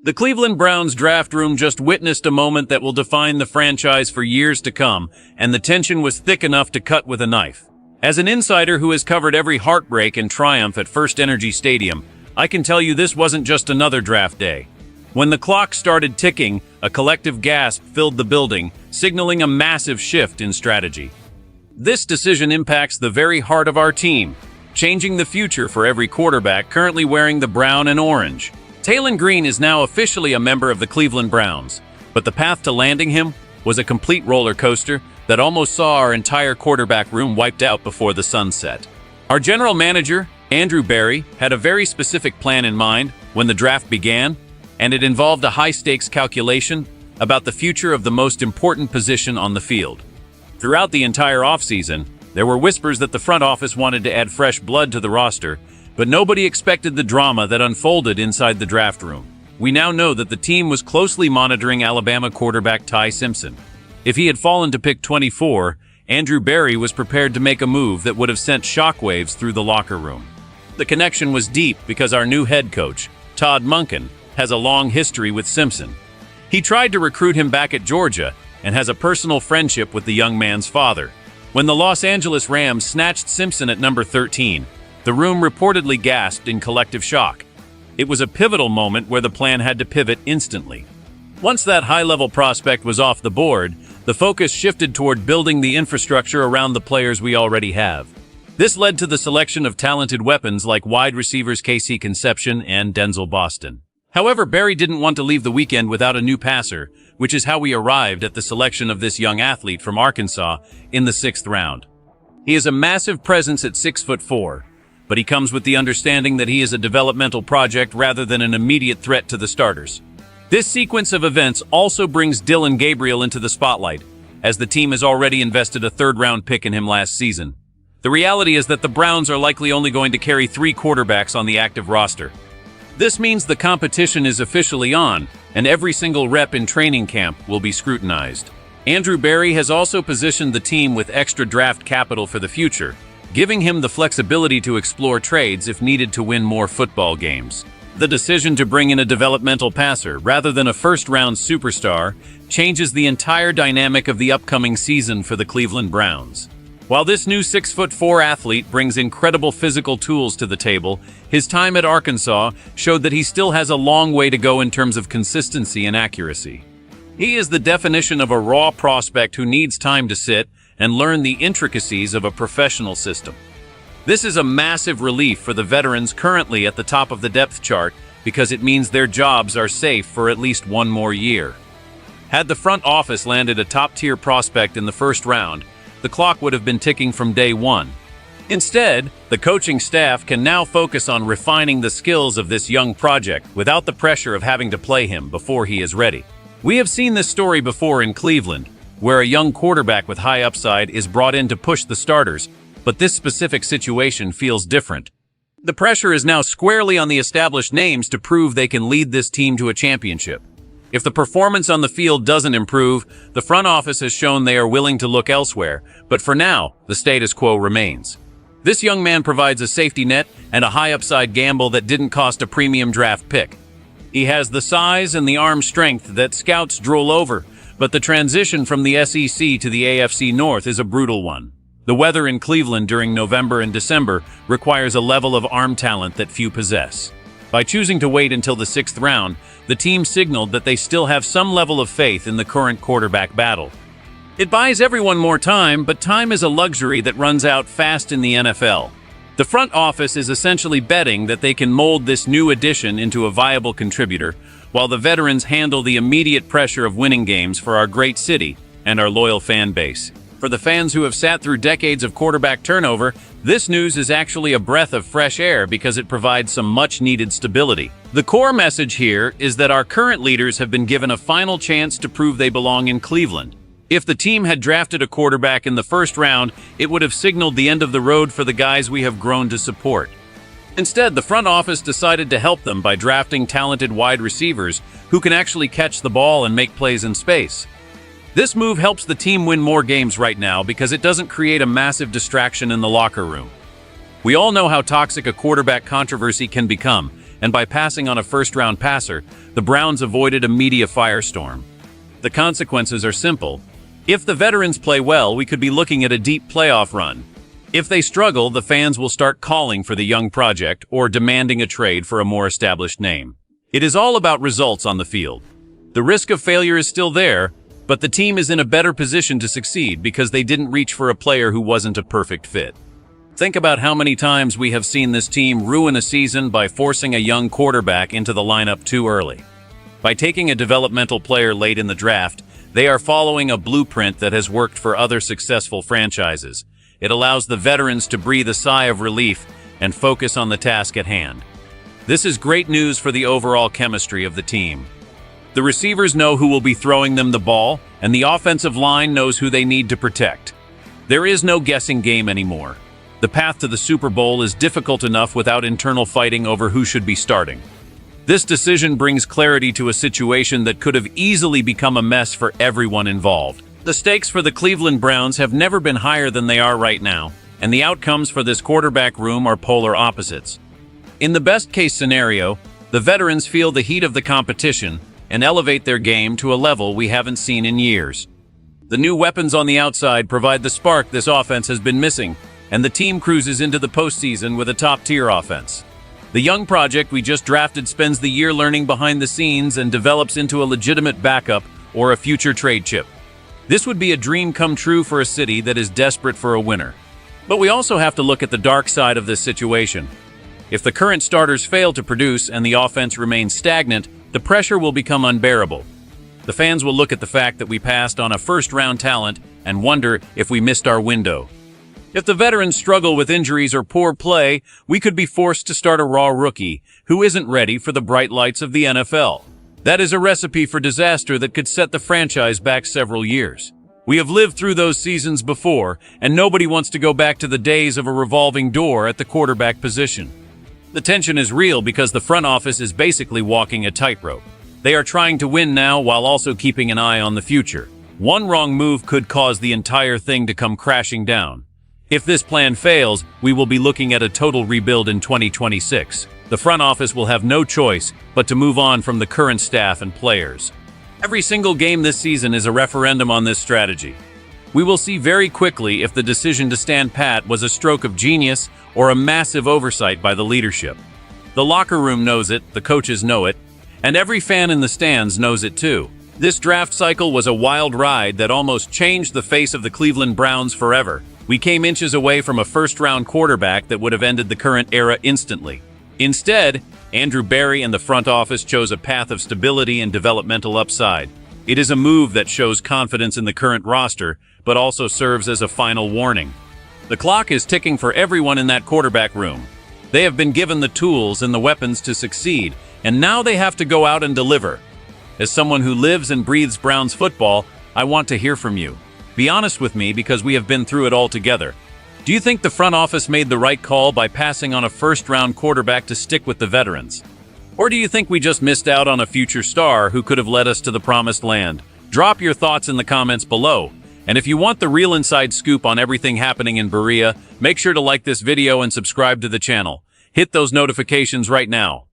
The Cleveland Browns draft room just witnessed a moment that will define the franchise for years to come, and the tension was thick enough to cut with a knife. As an insider who has covered every heartbreak and triumph at First Energy Stadium, I can tell you this wasn't just another draft day. When the clock started ticking, a collective gasp filled the building, signaling a massive shift in strategy. This decision impacts the very heart of our team, changing the future for every quarterback currently wearing the brown and orange. Taylon Green is now officially a member of the Cleveland Browns, but the path to landing him was a complete roller coaster that almost saw our entire quarterback room wiped out before the sun set. Our general manager, Andrew Berry, had a very specific plan in mind when the draft began, and it involved a high-stakes calculation about the future of the most important position on the field. Throughout the entire offseason, there were whispers that the front office wanted to add fresh blood to the roster, but nobody expected the drama that unfolded inside the draft room. We now know that the team was closely monitoring Alabama quarterback Ty Simpson. If he had fallen to pick 24, Andrew Berry was prepared to make a move that would have sent shockwaves through the locker room. The connection was deep because our new head coach, Todd Monken, has a long history with Simpson. He tried to recruit him back at Georgia and has a personal friendship with the young man's father. When the Los Angeles Rams snatched Simpson at number 13, the room reportedly gasped in collective shock. It was a pivotal moment where the plan had to pivot instantly. Once that high-level prospect was off the board, the focus shifted toward building the infrastructure around the players we already have. This led to the selection of talented weapons like wide receivers Casey Conception and Denzel Boston. However, Berry didn't want to leave the weekend without a new passer, which is how we arrived at the selection of this young athlete from Arkansas in the 6th round. He is a massive presence at 6'4", but he comes with the understanding that he is a developmental project rather than an immediate threat to the starters. This sequence of events also brings Dylan Gabriel into the spotlight, as the team has already invested a 3rd-round pick in him last season. The reality is that the Browns are likely only going to carry 3 quarterbacks on the active roster. This means the competition is officially on, and every single rep in training camp will be scrutinized. Andrew Berry has also positioned the team with extra draft capital for the future, giving him the flexibility to explore trades if needed to win more football games. The decision to bring in a developmental passer rather than a first-round superstar changes the entire dynamic of the upcoming season for the Cleveland Browns. While this new 6'4" athlete brings incredible physical tools to the table, his time at Arkansas showed that he still has a long way to go in terms of consistency and accuracy. He is the definition of a raw prospect who needs time to sit and learn the intricacies of a professional system. This is a massive relief for the veterans currently at the top of the depth chart because it means their jobs are safe for at least one more year. Had the front office landed a top-tier prospect in the 1st round, the clock would have been ticking from day one. Instead, the coaching staff can now focus on refining the skills of this young project without the pressure of having to play him before he is ready. We have seen this story before in Cleveland, where a young quarterback with high upside is brought in to push the starters, but this specific situation feels different. The pressure is now squarely on the established names to prove they can lead this team to a championship. If the performance on the field doesn't improve, the front office has shown they are willing to look elsewhere, but for now, the status quo remains. This young man provides a safety net and a high upside gamble that didn't cost a premium draft pick. He has the size and the arm strength that scouts drool over, but the transition from the SEC to the AFC North is a brutal one. The weather in Cleveland during November and December requires a level of arm talent that few possess. By choosing to wait until the 6th round, the team signaled that they still have some level of faith in the current quarterback battle. It buys everyone more time, but time is a luxury that runs out fast in the NFL. The front office is essentially betting that they can mold this new addition into a viable contributor, while the veterans handle the immediate pressure of winning games for our great city and our loyal fan base. For the fans who have sat through decades of quarterback turnover, this news is actually a breath of fresh air because it provides some much-needed stability. The core message here is that our current leaders have been given a final chance to prove they belong in Cleveland. If the team had drafted a quarterback in the 1st round, it would have signaled the end of the road for the guys we have grown to support. Instead, the front office decided to help them by drafting talented wide receivers who can actually catch the ball and make plays in space. This move helps the team win more games right now because it doesn't create a massive distraction in the locker room. We all know how toxic a quarterback controversy can become, and by passing on a first-round passer, the Browns avoided a media firestorm. The consequences are simple. If the veterans play well, we could be looking at a deep playoff run. If they struggle, the fans will start calling for the young project or demanding a trade for a more established name. It is all about results on the field. The risk of failure is still there, but the team is in a better position to succeed because they didn't reach for a player who wasn't a perfect fit. Think about how many times we have seen this team ruin a season by forcing a young quarterback into the lineup too early. By taking a developmental player late in the draft, they are following a blueprint that has worked for other successful franchises. It allows the veterans to breathe a sigh of relief and focus on the task at hand. This is great news for the overall chemistry of the team. The receivers know who will be throwing them the ball, and the offensive line knows who they need to protect. There is no guessing game anymore. The path to the Super Bowl is difficult enough without internal fighting over who should be starting. This decision brings clarity to a situation that could have easily become a mess for everyone involved. The stakes for the Cleveland Browns have never been higher than they are right now, and the outcomes for this quarterback room are polar opposites. In the best-case scenario, the veterans feel the heat of the competition and elevate their game to a level we haven't seen in years. The new weapons on the outside provide the spark this offense has been missing, and the team cruises into the postseason with a top-tier offense. The young project we just drafted spends the year learning behind the scenes and develops into a legitimate backup or a future trade chip. This would be a dream come true for a city that is desperate for a winner. But we also have to look at the dark side of this situation. If the current starters fail to produce and the offense remains stagnant, the pressure will become unbearable. The fans will look at the fact that we passed on a first-round talent and wonder if we missed our window. If the veterans struggle with injuries or poor play, we could be forced to start a raw rookie who isn't ready for the bright lights of the NFL. That is a recipe for disaster that could set the franchise back several years. We have lived through those seasons before, and nobody wants to go back to the days of a revolving door at the quarterback position. The tension is real because the front office is basically walking a tightrope. They are trying to win now while also keeping an eye on the future. One wrong move could cause the entire thing to come crashing down. If this plan fails, we will be looking at a total rebuild in 2026. The front office will have no choice but to move on from the current staff and players. Every single game this season is a referendum on this strategy. We will see very quickly if the decision to stand pat was a stroke of genius or a massive oversight by the leadership. The locker room knows it, the coaches know it, and every fan in the stands knows it too. This draft cycle was a wild ride that almost changed the face of the Cleveland Browns forever. We came inches away from a first-round quarterback that would have ended the current era instantly. Instead, Andrew Berry and the front office chose a path of stability and developmental upside. It is a move that shows confidence in the current roster, but also serves as a final warning. The clock is ticking for everyone in that quarterback room. They have been given the tools and the weapons to succeed, and now they have to go out and deliver. As someone who lives and breathes Browns football, I want to hear from you. Be honest with me because we have been through it all together. Do you think the front office made the right call by passing on a first-round quarterback to stick with the veterans? Or do you think we just missed out on a future star who could have led us to the promised land? Drop your thoughts in the comments below. And if you want the real inside scoop on everything happening in Berea, make sure to like this video and subscribe to the channel. Hit those notifications right now.